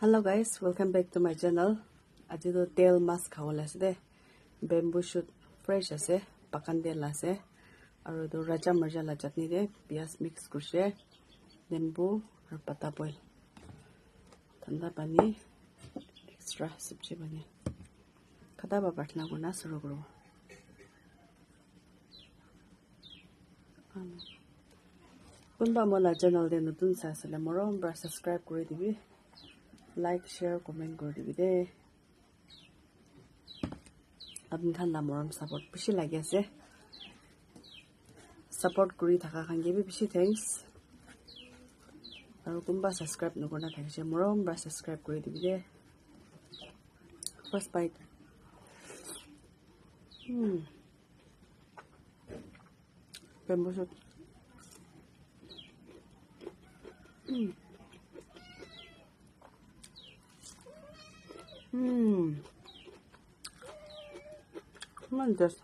Hello guys, welcome back to my channel. Aji to tail mas khawala ase de bamboo shoot fresh ase pakan de la ase aru to raja marja la chutney de pias mix kurse lembu aru pata boil thanda pani extra sabji bani khada ba patna guna suru kuro kunba mola channel de nutun sa asile morom bra subscribe kori dibi like share comment kori dibi de apni khan la morom support bishi lagi ase support kuri thaka khan ge bi bishi thanks aru kunba subscribe nokona thakise morom bra subscribe kori dibi de first bite bamboo shoot Come on, just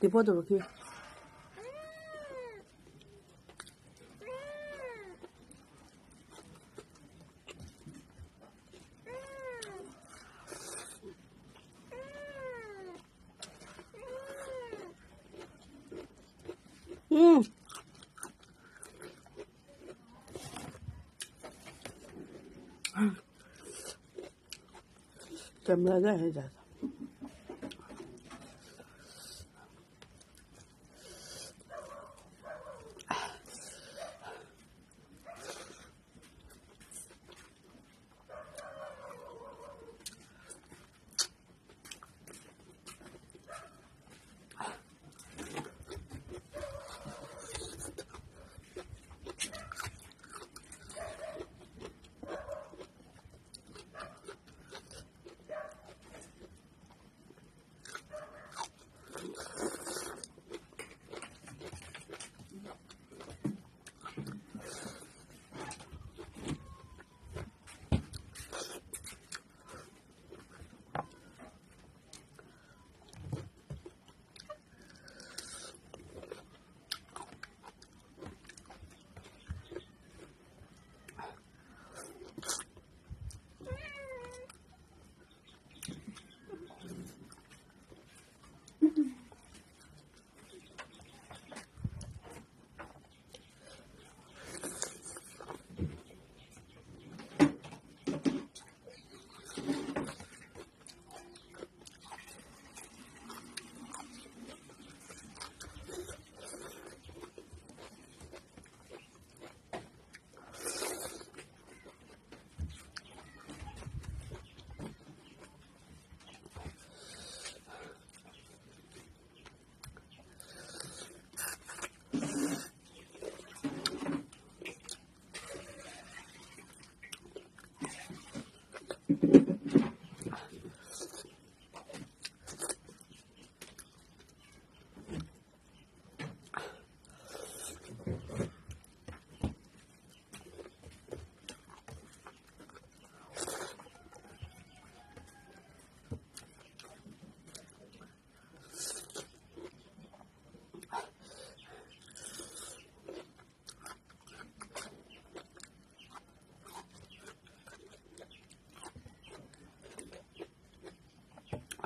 tipo de aquí. Temblada है ज़्यादा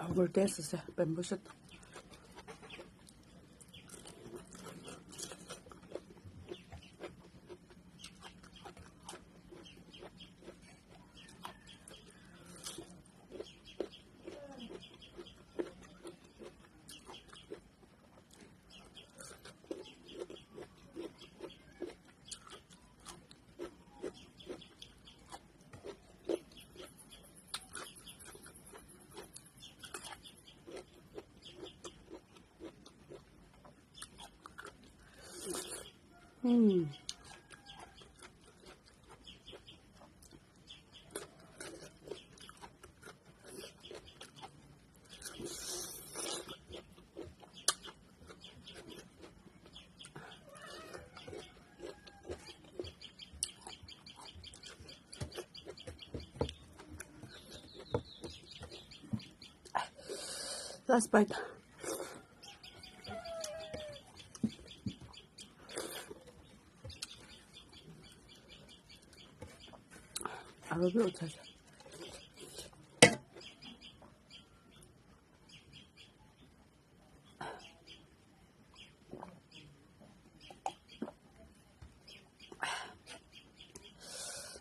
Our taste is bamboo shoot. Last bite. I will be outside.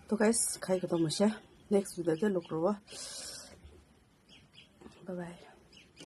So guys, kai ka to mo siya. Next video de look ro. Bye bye.